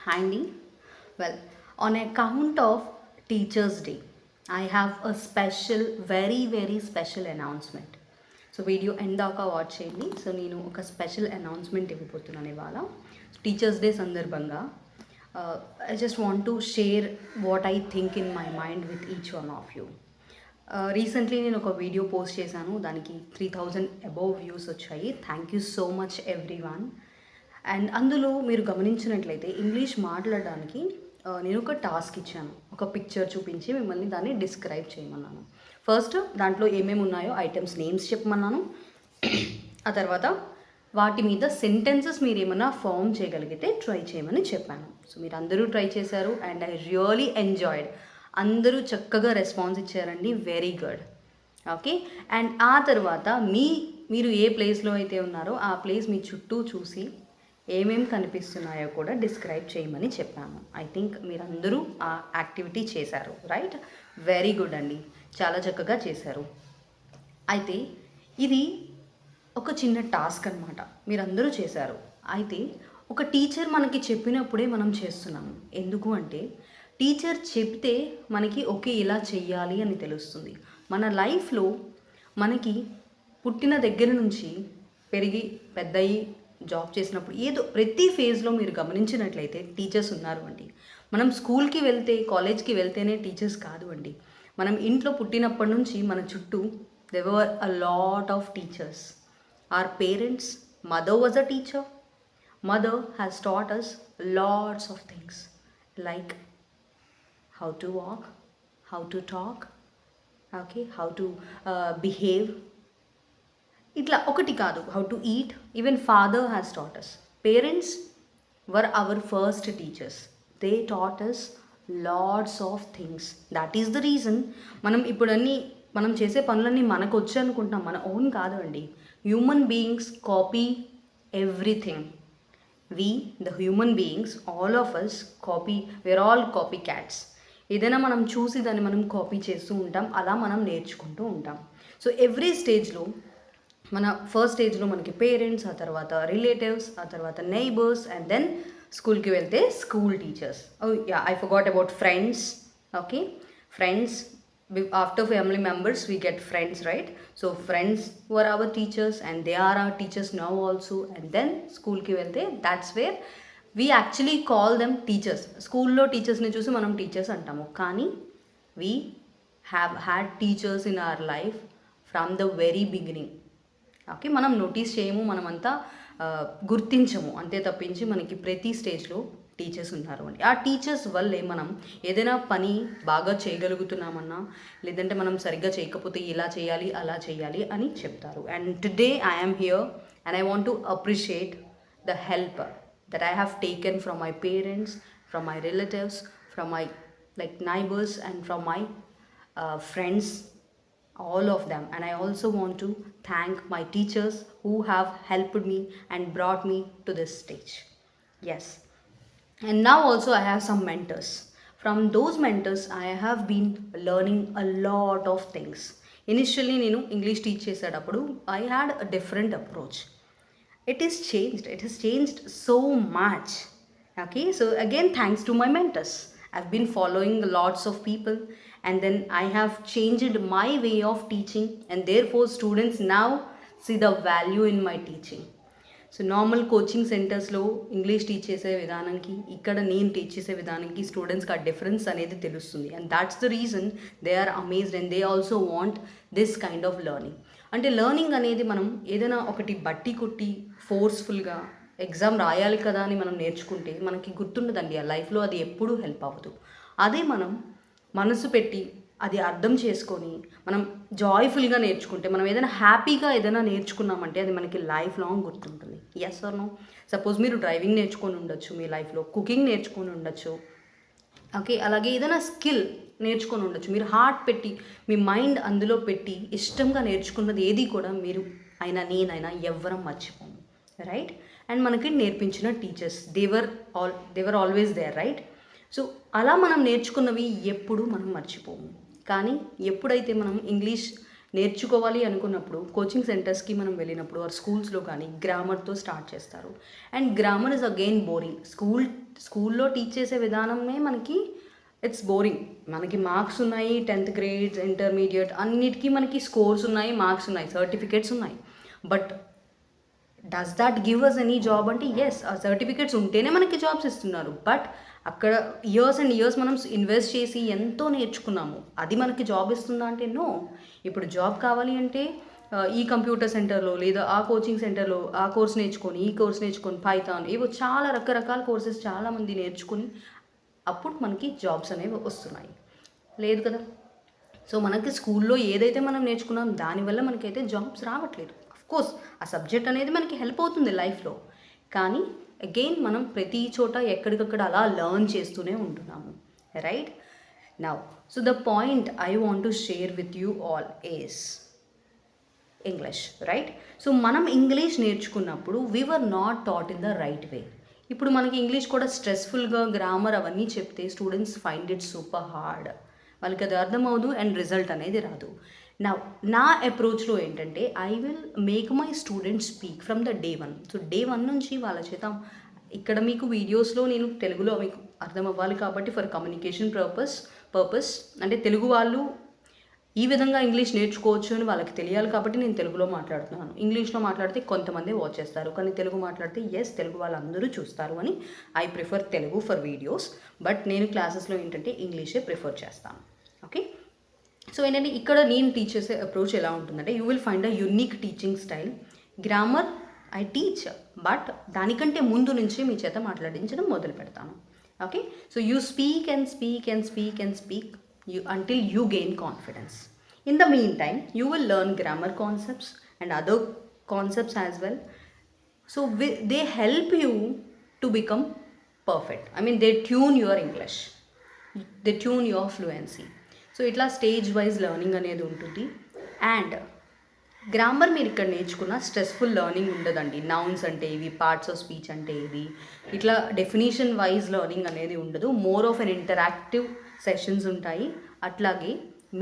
Handy? Well, on account of Teachers' Day, I have a special, very special announcement. So video end దాకా watch చేయండి. So నేను ఒక special announcement ఇవ్వబోతున్నాను ఇవాళ teachers day సందర్భంగా. I just want to share what I think in my mind with each one of you. Recently నేను ఒక video post చేశాను, దానికి 3000 అబోవ్ వ్యూస్ వచ్చాయి. Thank you so much every one. And అందులో మీరు గమనించినట్లయితే ఇంగ్లీష్ మాట్లాడడానికి నేను ఒక టాస్క్ ఇచ్చాను. ఒక పిక్చర్ చూపించి మిమ్మల్ని దాన్ని డిస్క్రైబ్ చేయమన్నాను. ఫస్ట్ దాంట్లో ఏమేమి ఉన్నాయో ఐటమ్స్ నేమ్స్ చెప్పమన్నాను. ఆ తర్వాత వాటి మీద సెంటెన్సెస్ మీరు ఏమైనా ఫామ్ చేయగలిగితే ట్రై చేయమని చెప్పాను. సో మీరు అందరూ ట్రై చేశారు అండ్ ఐ రియలీ ఎంజాయ్డ్. అందరూ చక్కగా రెస్పాన్స్ ఇచ్చారండి. Very good. ఓకే. అండ్ ఆ తర్వాత మీరు ఏ ప్లేస్లో అయితే ఉన్నారో ఆ ప్లేస్ మీ చుట్టూ చూసి ఏమేమి కనిపిస్తున్నాయో కూడా డిస్క్రైబ్ చేయమని చెప్పాను. ఐ థింక్ మీరందరూ ఆ యాక్టివిటీ చేశారు, రైట్? వెరీ గుడ్ అండి, చాలా చక్కగా చేశారు. అయితే ఇది ఒక చిన్న టాస్క్ అనమాట, మీరందరూ చేశారు. అయితే ఒక టీచర్ మనకి చెప్పినప్పుడే మనం చేస్తున్నాము. ఎందుకు అంటే టీచర్ చెప్తే మనకి ఓకే ఇలా చెయ్యాలి అని తెలుస్తుంది. మన లైఫ్లో మనకి పుట్టిన దగ్గర నుంచి పెరిగి పెద్దయి జాబ్ చేసినప్పుడు ఏదో ప్రతి ఫేజ్లో మీరు గమనించినట్లయితే టీచర్స్ ఉన్నారు అండి. మనం స్కూల్కి వెళ్తే కాలేజ్కి వెళ్తేనే టీచర్స్ కాదు అండి. మనం ఇంట్లో పుట్టినప్పటి నుంచి మన చుట్టూ there were a lot of teachers. Our parents, mother was a teacher. Mother has taught us lots of things like how to walk, how to talk, okay, how to behave. ఇట్లా ఒకటి కాదు, how to eat. Even father has taught us. Parents were our first teachers. They taught us lots of things. That is the reason మనం చేసే పనులన్నీ మనకు వచ్చి అనుకుంటున్నాం, మన ఓన్ కాదు అండి. Human beings copy everything. The human beings, all of us copy. We are all copy cats. ఏదైనా మనం చూసి దాన్ని మనం కాపీ చేస్తూ ఉంటాం, అలా మనం నేర్చుకుంటూ ఉంటాం. సో ఎవ్రీ స్టేజ్లో మన ఫస్ట్ స్టేజ్లో మనకి పేరెంట్స్, ఆ తర్వాత రిలేటివ్స్, ఆ తర్వాత నైబర్స్, అండ్ దెన్ స్కూల్కి వెళ్తే school teachers. I forgot about friends. Okay, friends. After family members we get friends, right? So friends were our teachers and they are our teachers now also. And then స్కూల్కి వెళ్తే that's where we actually call them teachers. స్కూల్లో టీచర్స్ని చూసి మనం teachers అంటాము, కానీ we have had teachers in our life from the very beginning. Okay, మనం notice చేయము, మనమంతా గుర్తించము, అంతే తప్పించి మనకి ప్రతి స్టేజ్లో టీచర్స్ ఉన్నారు అండి. ఆ టీచర్స్ వల్లే మనం ఏదైనా పని బాగా చేయగలుగుతున్నామన్నా, లేదంటే మనం సరిగ్గా చేయకపోతే ఇలా చేయాలి అలా చేయాలి అని చెప్తారు. And today I am here and I want to appreciate the help that I have taken from my parents, from my relatives, from my neighbors, and from my friends, all of them. And I also want to thank my teachers who have helped me and brought me to this stage. Yes. And now also I have some mentors. From those mentors I have been learning a lot of things. Initially నేను English teach చేసేటప్పుడు I had a different approach. It has changed so much. Okay, so again thanks to my mentors, I've been following lots of people, and then I have changed my way of teaching, and therefore students now see the value in my teaching. So normal coaching సెంటర్స్లో English teach చేసే విధానంకి ఇక్కడ నేను teach చేసే విధానానికి స్టూడెంట్స్కి ఆ difference అనేది తెలుస్తుంది. And that's the reason they are amazed and they also want this kind of learning. అంటే లెర్నింగ్ అనేది మనం ఏదైనా ఒకటి బట్టి కొట్టి ఫోర్స్ఫుల్గా ఎగ్జామ్ రాయాలి కదా అని మనం నేర్చుకుంటే మనకి గుర్తుండదండి, ఆ లైఫ్లో అది ఎప్పుడూ హెల్ప్ అవ్వదు. అదే మనం మనసు పెట్టి అది అర్థం చేసుకొని మనం జాయ్ఫుల్గా నేర్చుకుంటే, మనం ఏదైనా హ్యాపీగా ఏదైనా నేర్చుకున్నామంటే అది మనకి లైఫ్ లాంగ్ గుర్తుంటుంది. Yes or no? సపోజ్ మీరు డ్రైవింగ్ నేర్చుకొని ఉండొచ్చు, మీ లైఫ్లో కుకింగ్ నేర్చుకొని ఉండొచ్చు, ఓకే, అలాగే ఏదైనా స్కిల్ నేర్చుకొని ఉండొచ్చు. మీరు హార్ట్ పెట్టి మీ మైండ్ అందులో పెట్టి ఇష్టంగా నేర్చుకున్నది ఏది కూడా మీరు అయినా నేనైనా ఎవ్వరం మర్చిపోము, రైట్? అండ్ మనకి నేర్పించిన teachers they were always there, right? So అలా మనం నేర్చుకున్నవి ఎప్పుడు మనం మర్చిపోము. కానీ ఎప్పుడైతే మనం ఇంగ్లీష్ నేర్చుకోవాలి అనుకున్నప్పుడు కోచింగ్ సెంటర్స్కి మనం వెళ్ళినప్పుడు ఆర్ స్కూల్స్లో కానీ గ్రామర్తో స్టార్ట్ చేస్తారు. And grammar is again boring. స్కూల్లో టీచ్ చేసే విధానమే మనకి ఇట్స్ బోరింగ్. మనకి మార్క్స్ ఉన్నాయి, 10th గ్రేడ్స్, ఇంటర్మీడియట్ అన్నిటికీ మనకి స్కోర్స్ ఉన్నాయి, మార్క్స్ ఉన్నాయి, సర్టిఫికేట్స్ ఉన్నాయి. But does that give us any job అంటే ఎస్, ఆ సర్టిఫికేట్స్ ఉంటేనే మనకి జాబ్స్ ఇస్తున్నారు. బట్ అక్కడ ఇయర్స్ అండ్ ఇయర్స్ మనం ఇన్వెస్ట్ చేసి ఎంతో నేర్చుకున్నాము, అది మనకి జాబ్ ఇస్తుందా అంటే నో. ఇప్పుడు జాబ్ కావాలి అంటే ఈ కంప్యూటర్ సెంటర్లో లేదా ఆ కోచింగ్ సెంటర్లో ఆ కోర్స్ నేర్చుకొని ఈ కోర్స్ నేర్చుకొని పైథాన్ ఏవో చాలా రకరకాల కోర్సెస్ చాలామంది నేర్చుకుని అప్పుడు మనకి జాబ్స్ అనేవి వస్తున్నాయి. లేదు కదా. సో మనకి స్కూల్లో ఏదైతే మనం నేర్చుకున్నాం దానివల్ల మనకైతే జాబ్స్ రావట్లేదు. కోర్స్ ఆ సబ్జెక్ట్ అనేది మనకి హెల్ప్ అవుతుంది లైఫ్లో, కానీ అగైన్ మనం ప్రతి చోట ఎక్కడికక్కడ అలా లర్న్ చేస్తూనే ఉంటున్నాము, right? Now so the point I want to share with you all is English, right? So మనం ఇంగ్లీష్ నేర్చుకున్నప్పుడు we were not taught in the right way. ఇప్పుడు మనకి ఇంగ్లీష్ కూడా స్ట్రెస్ఫుల్గా గ్రామర్ అవన్నీ చెప్తే students find it super hard. వాళ్ళకి అది అర్థమవుదు అండ్ రిజల్ట్ అనేది రాదు. నా అప్రోచ్లో ఏంటంటే I will make my students speak from the day 1. So day 1 నుంచి వాళ్ళ చేత ఇక్కడ మీకు వీడియోస్లో నేను తెలుగులో మీకు అర్థం అవ్వాలి కాబట్టి ఫర్ కమ్యూనికేషన్ పర్పస్ అంటే తెలుగు వాళ్ళు ఈ విధంగా ఇంగ్లీష్ నేర్చుకోవచ్చు అని వాళ్ళకి తెలియాలి కాబట్టి నేను తెలుగులో మాట్లాడుతున్నాను. ఇంగ్లీష్లో మాట్లాడితే కొంతమంది వాచ్ చేస్తారు, కానీ తెలుగు మాట్లాడితే ఎస్ తెలుగు వాళ్ళందరూ చూస్తారు అని I prefer Telugu for videos. But నేను క్లాసెస్లో ఏంటంటే ఇంగ్లీషే ప్రిఫర్ చేస్తాను. ఓకే, సో ఏంటంటే ఇక్కడ నేను టీచ్ చేసే అప్రోచ్ ఎలా ఉంటుందంటే you will find a unique teaching style. Grammar I teach, but దానికంటే ముందు నుంచి మీ చేత మాట్లాడించడం మొదలు పెడతాను. Okay, so you speak and speak and speak and speak until you gain confidence. In the meantime, you will learn grammar concepts and other concepts as well. So they help you to become perfect. I mean, they tune your English, they tune your fluency. So itla stage wise learning అనేది ఉంటుంది. And grammar మీరు ఇక్కడ నేర్చుకున్న stressful learning ఉండదండి. Nouns అంటే ఇవి, parts of speech అంటే ఇవి, ఇట్లా డెఫినేషన్ వైజ్ లెర్నింగ్ అనేది ఉండదు. More of an interactive sessions ఉంటాయి. అట్లాగే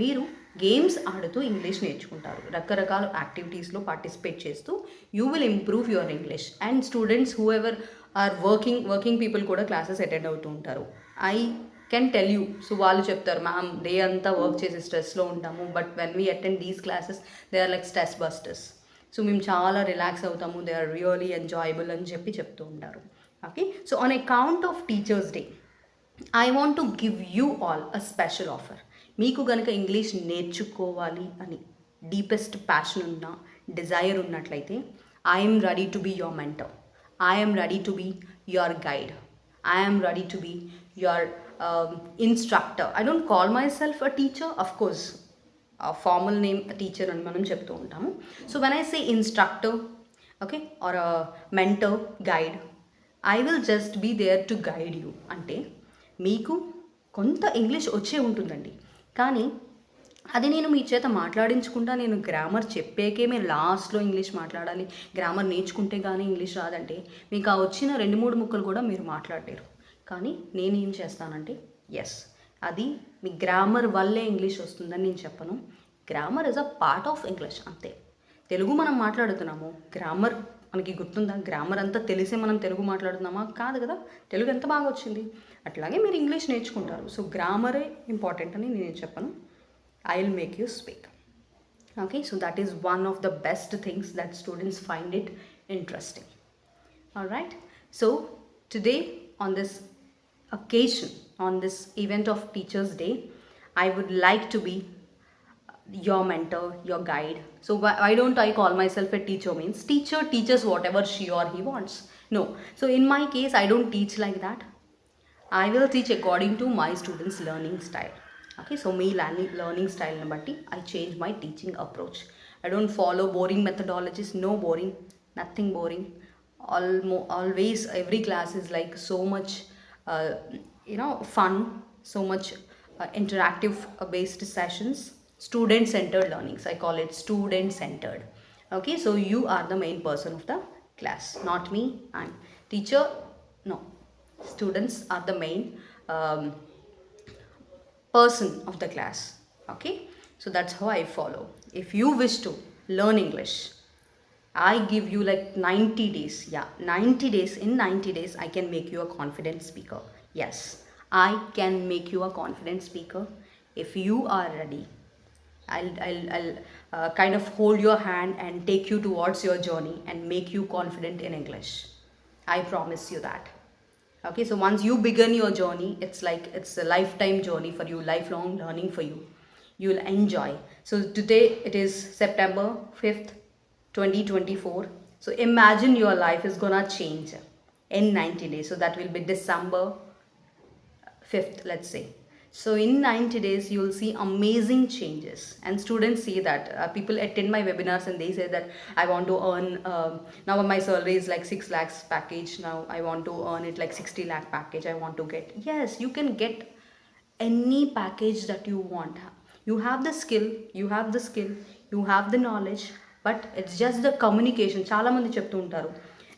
మీరు గేమ్స్ ఆడుతూ ఇంగ్లీష్ నేర్చుకుంటారు. రకరకాల యాక్టివిటీస్లో పార్టిసిపేట్ చేస్తూ you will improve your English. And students whoever are working people కూడా క్లాసెస్ అటెండ్ అవుతూ ఉంటారు. I can tell you. So వాళ్ళు చెప్తారు, మ్యామ్ డే అంతా వర్క్ చేసి స్ట్రెస్లో ఉంటాము, but when we attend these classes they are like stress busters. So మేము చాలా రిలాక్స్ అవుతాము, దే ఆర్ రియలీ ఎంజాయబుల్ అని చెప్తూ ఉంటారు. Okay, so on account of teachers day I want to give you all a special offer. మీకు కనుక English నేర్చుకోవాలి అని డీపెస్ట్ ప్యాషన్ ఉన్న, డిజైర్ ఉన్నట్లయితే I'm ready to be your mentor, I'm ready to be your guide, I'm ready to be your instructor. I don't call myself a teacher, of course formal name teacher అని మనం చెప్తూ ఉంటాము. So when I say instructor, okay, are mentor, guide, I will just be there to guide you. అంటే మీకు కొంత English వచ్చే ఉంటుందండి, కానీ అది నేను మీ చేత మాట్లాడించుకుంటా, నేను గ్రామర్ చెప్పాకే మీరు లాస్ట్లో ఇంగ్లీష్ మాట్లాడాలి, గ్రామర్ నేర్చుకుంటే కానీ ఇంగ్లీష్ రాదంటే మీకు ఆ వచ్చిన 2-3 ముక్కలు కూడా మీరు మాట్లాడలేరు. కానీ నేను ఏం చేస్తానంటే ఎస్, అది మీ గ్రామర్ వల్లే ఇంగ్లీష్ వస్తుందని నేను చెప్పను. Grammar is a part of English, అంతే. తెలుగు మనం మాట్లాడుతున్నాము, గ్రామర్ మనకి గుర్తుందా? గ్రామర్ అంతా తెలిసే మనం తెలుగు మాట్లాడుతున్నామా? కాదు కదా. తెలుగు ఎంత బాగా వచ్చింది. అట్లాగే మీరు ఇంగ్లీష్ నేర్చుకుంటారు. సో గ్రామరే ఇంపార్టెంట్ అని నేను చెప్పను. I will make you speak. Okay, so that is one of the best things that students find it interesting. Alright, so today on this occasion, on this event of Teachers Day, I would like to be your mentor, your guide. So why don't I call myself a teacher? Means teacher teaches whatever she or he wants. No, so in my case I don't teach like that. I will teach according to my students learning style. Okay, so me learning style ni batti I change my teaching approach. I don't follow boring methodologies. No boring, nothing boring. Always every class is like so much fun, so much interactive based sessions, student centered learnings. I call it student centered. Okay, so you are the main person of the class, not me. I'm teacher, no, students are the main person of the class. Okay, so that's how I follow. if you wish to learn English, I give you like 90 days. Yeah, 90 days. In 90 days, I can make you a confident speaker. Yes, I can make you a confident speaker if you are ready. I'll kind of hold your hand and take you towards your journey and make you confident in English. I promise you that. Okay, so once you begin your journey, it's like it's a lifetime journey for you, lifelong learning for you. You'll enjoy. So today it is September 5th, 2024. So imagine your life is gonna change in 90 days. So that will be December 5th, let's say. So in 90 days, you will see amazing changes. And students see that. People attend my webinars and they say that I want to earn, now my salary is like 6 lakhs package. Now I want to earn it like 60 lakh package I want to get. Yes, you can get any package that you want. You have the skill, you have the skill, you have the knowledge, but it's just the communication. చాలా మంది చెప్తూ ఉంటారు,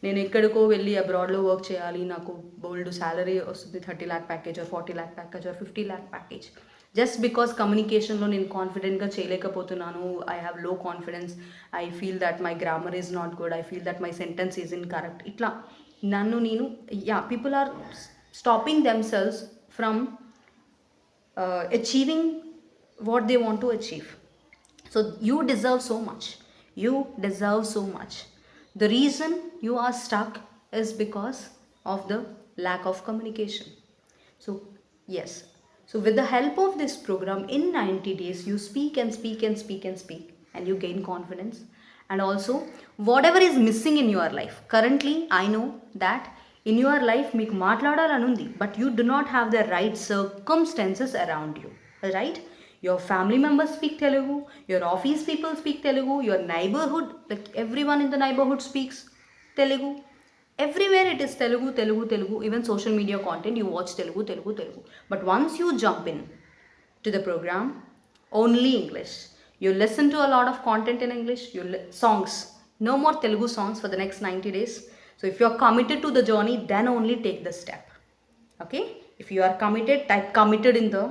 నేను ఎక్కడికో వెళ్ళి అబ్రాడ్లో work చేయాలి, నాకు బోల్డ్ salary వస్తుంది, 30 lakh package or 40 lakh package or 50 lakh package. Just because కమ్యూనికేషన్లో నేను కాన్ఫిడెంట్గా చేయలేకపోతున్నాను, I have low confidence, I feel that my grammar is not good, I feel that my sentence is incorrect, ఇట్లా నన్ను నేను people are stopping themselves from achieving what they want to achieve. So you deserve so much. You deserve so much. The reason you are stuck is because of the lack of communication. So yes, so with the help of this program, in 90 days you speak and speak and speak and speak, and you gain confidence. And also whatever is missing in your life currently, I know that in your life మీకు మాట్లాడాలని ఉంది, but you do not have the right circumstances around you, right? Your family members speak Telugu, your office people speak Telugu, your neighborhood, like everyone in the neighborhood speaks Telugu. Everywhere it is Telugu, Telugu, Telugu. Even social media content, you watch Telugu, Telugu, Telugu. But once you jump in to the program, only English. You listen to a lot of content in English, songs. No more Telugu songs for the next 90 days. So if you are committed to the journey, then only take the step. Okay? If you are committed, type committed in the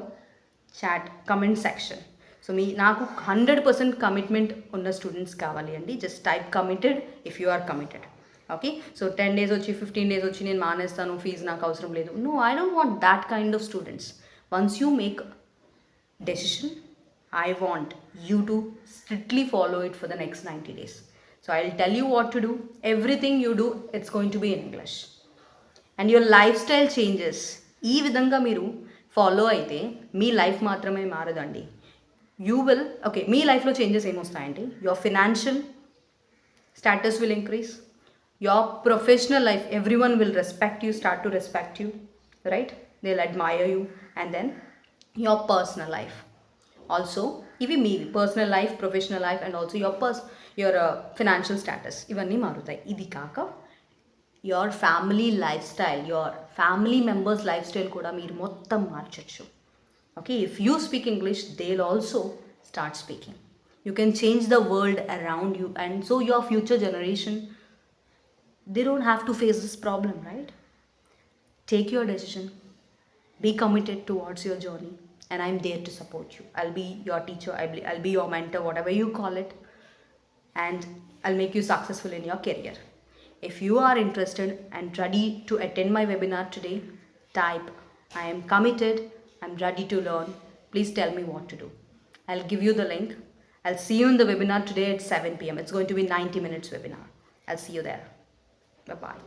chat comment section. So నాకు 100% commitment ఉన్న students కావాలి అండి. Just type committed if you are committed. Okay, so 10 days వచ్చి 15 days వచ్చి నేను మానేస్తాను, fee నాకు అవసరం లేదు. No, I don't want that kind of students. Once you make decision, I want you to strictly follow it for the next 90 days. So I'll tell you what to do. Everything you do, it's going to be in English. And your lifestyle changes. ఈ విధంగా మీరు follow అయితే మీ life మాత్రమే మారదండి. You will, okay, మీ లైఫ్లో changes ఏమొస్తాయంటే your financial status will increase, your professional life, everyone will respect you, start to respect you, right? They will admire you. And then your personal life also, ఇవి మీవి personal life, professional life and also your financial status ఇవన్నీ మారుతాయి. ఇది కాక your family life style, your family members life style కూడా మీరు మొత్తం మార్చచ్చు. Okay, if you speak English, they will also start speaking. You can change the world around you, and so your future generation, they don't have to face this problem, right? Take your decision, be committed towards your journey, and I'm there to support you. I'll be your teacher, I'll be your mentor, whatever you call it, and I'll make you successful in your career. If you are interested and ready to attend my webinar today, type I am committed, I'm ready to learn. Please tell me what to do. I'll give you the link. I'll see you in the webinar today at 7 p.m. It's going to be 90 minutes webinar. I'll see you there. Bye-bye.